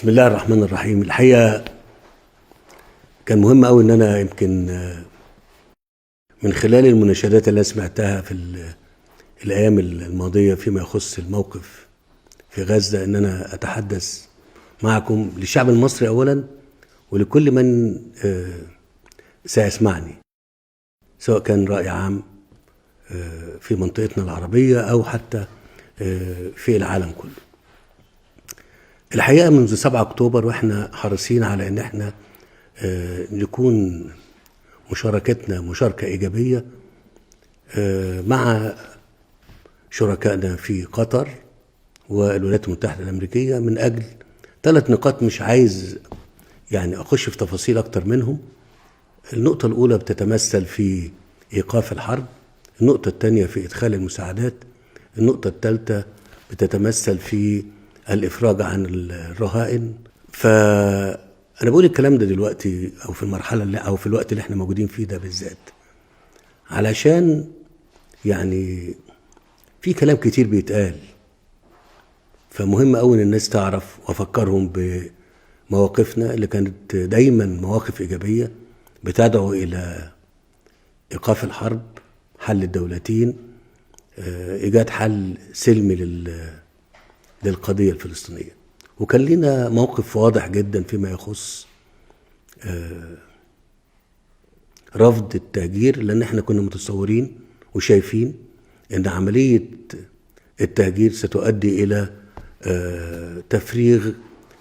بسم الله الرحمن الرحيم. الحقيقة كان مهم أوي إن أنا يمكن من خلال المناشدات اللي سمعتها في الأيام الماضية فيما يخص الموقف في غزة إن أنا أتحدث معكم للشعب المصري أولا ولكل من سيسمعني، سواء كان رأي عام في منطقتنا العربية أو حتى في العالم كله. الحقيقة منذ 7 أكتوبر وإحنا حريصين على إن إحنا نكون مشاركتنا مشاركة إيجابية مع شركائنا في قطر والولايات المتحدة الأمريكية من أجل 3 نقاط، مش عايز يعني أخش في تفاصيل أكتر منهم. النقطة الأولى بتتمثل في إيقاف الحرب، النقطة الثانية في إدخال المساعدات، النقطة الثالثة بتتمثل في الإفراج عن الرهائن. فأنا بقول الكلام ده دلوقتي أو في المرحلة اللي أو في الوقت اللي احنا موجودين فيه ده بالذات، علشان يعني في كلام كتير بيتقال، فمهم أوي إن الناس تعرف وأفكرهم بمواقفنا اللي كانت دايما مواقف إيجابية بتدعو إلى إيقاف الحرب، حل الدولتين، إيجاد حل سلمي للقضية الفلسطينية. وكان لنا موقف واضح جدا فيما يخص رفض التهجير، لأن احنا كنا متصورين وشايفين أن عملية التهجير ستؤدي إلى تفريغ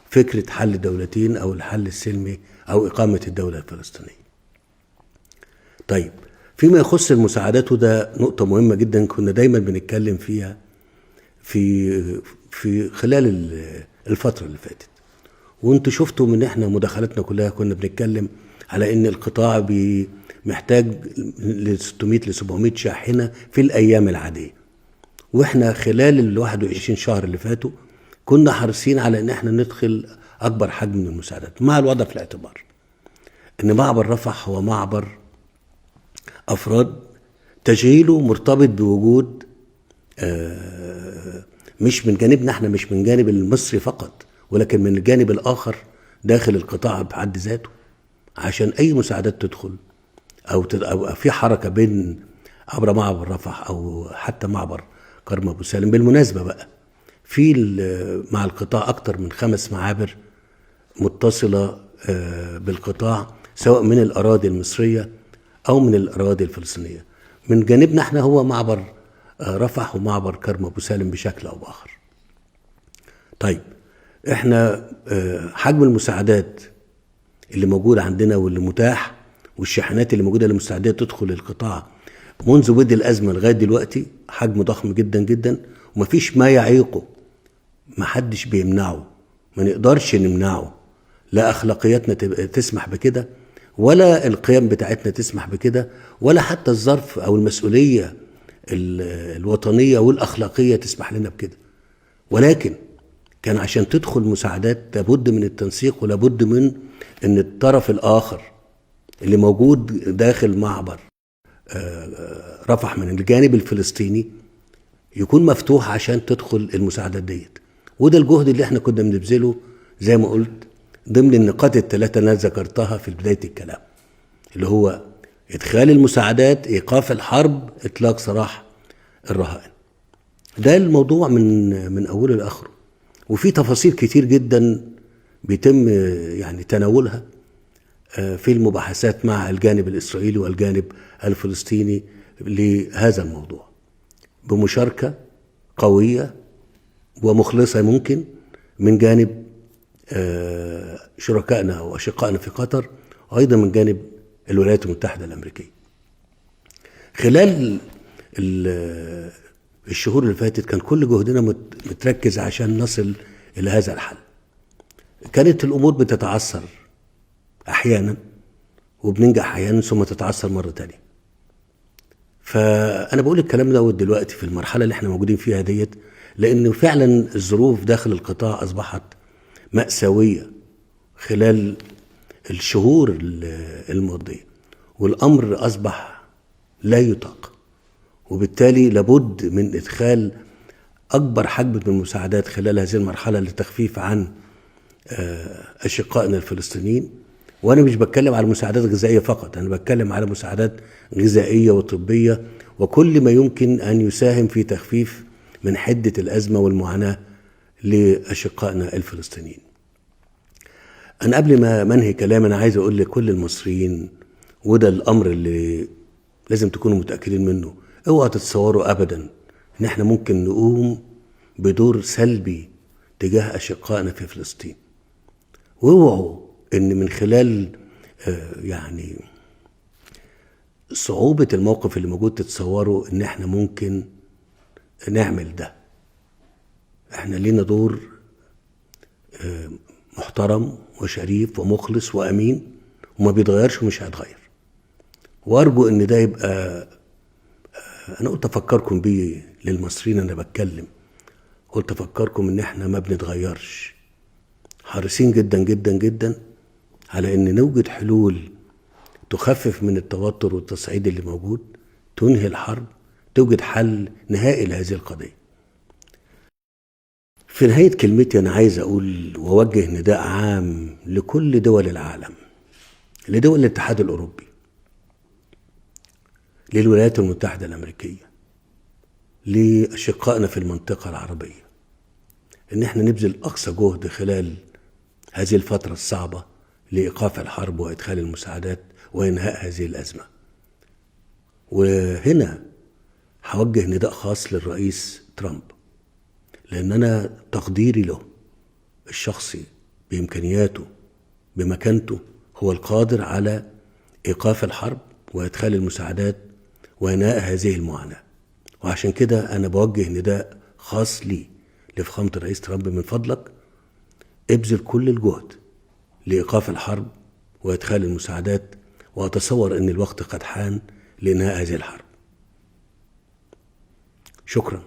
فكرة حل الدولتين أو الحل السلمي أو إقامة الدولة الفلسطينية. طيب، فيما يخص المساعدات، وده نقطة مهمة جدا كنا دايما بنتكلم فيها في خلال الفترة اللي فاتت، وانتوا شفتوا من احنا مداخلاتنا كلها كنا بنتكلم على ان القطاع محتاج ل 600 ل 700 شاحنة في الايام العادية، واحنا خلال 21 شهر اللي فاتوا كنا حريصين على ان احنا ندخل اكبر حجم من المساعدات، مع الوضع في الاعتبار ان معبر رفح هو معبر افراد تشغيله مرتبط بوجود مش من جانبنا احنا، مش من جانب المصري فقط، ولكن من الجانب الاخر داخل القطاع بحد ذاته، عشان اي مساعدات تدخل او في حركه بين عبر معبر رفح او حتى معبر كرم ابو سالم. بالمناسبه بقى في مع القطاع اكتر من 5 معابر متصله بالقطاع، سواء من الاراضي المصريه او من الاراضي الفلسطينيه. من جانبنا احنا هو معبر رفح ومعبر كرم ابو سالم بشكل او باخر. طيب، احنا حجم المساعدات اللي موجود عندنا واللي متاح والشاحنات اللي موجوده للمساعدات تدخل القطاع منذ بدء الازمه لغايه دلوقتي حجم ضخم جدا جدا، ومفيش ما يعيقه، محدش بيمنعه، ما نقدرش نمنعه، لا اخلاقياتنا تسمح بكده، ولا القيم بتاعتنا تسمح بكده، ولا حتى الظرف او المسؤوليه الوطنية والأخلاقية تسمح لنا بكده. ولكن كان عشان تدخل مساعدات لابد من التنسيق، ولابد من ان الطرف الآخر اللي موجود داخل معبر رفح من الجانب الفلسطيني يكون مفتوح عشان تدخل المساعدات ديت. وده الجهد اللي احنا كنا بنبذله زي ما قلت ضمن النقاط ال3 اللي انا ذكرتها في بداية الكلام، اللي هو إدخال المساعدات، إيقاف الحرب، إطلاق سراح الرهائن. ده الموضوع من أوله لآخره، وفي تفاصيل كتير جدا بيتم يعني تناولها في المباحثات مع الجانب الإسرائيلي والجانب الفلسطيني لهذا الموضوع، بمشاركة قوية ومخلصة ممكن من جانب شركائنا وأشقائنا في قطر، وأيضا من جانب الولايات المتحدة الأمريكية. خلال الشهور اللي فاتت كان كل جهدنا متركز عشان نصل إلى هذا الحل. كانت الأمور بتتعثر أحيانا وبننجح أحيانا ثم تتعثر مرة تانية. فأنا بقول الكلام ده دلوقتي في المرحلة اللي احنا موجودين فيها ديت، لأن فعلا الظروف داخل القطاع أصبحت مأساوية خلال الشهور الماضية، والأمر أصبح لا يطاق، وبالتالي لابد من إدخال أكبر حجم من المساعدات خلال هذه المرحلة للتخفيف عن أشقائنا الفلسطينيين. وأنا مش بتكلم على مساعدات غذائية فقط، أنا بتكلم على مساعدات غذائية وطبية وكل ما يمكن أن يساهم في تخفيف من حدة الأزمة والمعاناة لأشقائنا الفلسطينيين. أنا قبل ما منهي كلام أنا عايز أقول لكل المصريين، وده الأمر اللي لازم تكونوا متأكدين منه، اوعوا تتصوروا أبدا إن احنا ممكن نقوم بدور سلبي تجاه أشقائنا في فلسطين. واوعوا إن من خلال يعني صعوبة الموقف اللي موجود تتصوروا إن احنا ممكن نعمل ده. احنا لينا دور محترم وشريف ومخلص وأمين وما بيتغيرش ومش هيتغير. وأرجو إن ده يبقى أنا قلت أفكركم بيه للمصريين، أنا بتكلم قلت أفكركم إن إحنا ما بنتغيرش، حريصين جدا جدا جدا على إن نوجد حلول تخفف من التوتر والتصعيد اللي موجود، تنهي الحرب، توجد حل نهائي لهذه القضية. في نهاية كلمتي أنا عايز أقول وأوجه نداء عام لكل دول العالم، لدول الاتحاد الأوروبي، للولايات المتحدة الأمريكية، لأشقائنا في المنطقة العربية، إن احنا نبذل أقصى جهد خلال هذه الفترة الصعبة لإيقاف الحرب وإدخال المساعدات وإنهاء هذه الأزمة. وهنا هوجه نداء خاص للرئيس ترامب، لأن أنا تقديري له الشخصي بإمكانياته بمكانته هو القادر على إيقاف الحرب وإدخال المساعدات وإنهاء هذه المعاناة. وعشان كده أنا بوجه نداء خاص لي لفخامة الرئيس ترامب، من فضلك ابذل كل الجهد لإيقاف الحرب وإدخال المساعدات، وأتصور أن الوقت قد حان لإنهاء هذه الحرب. شكرا.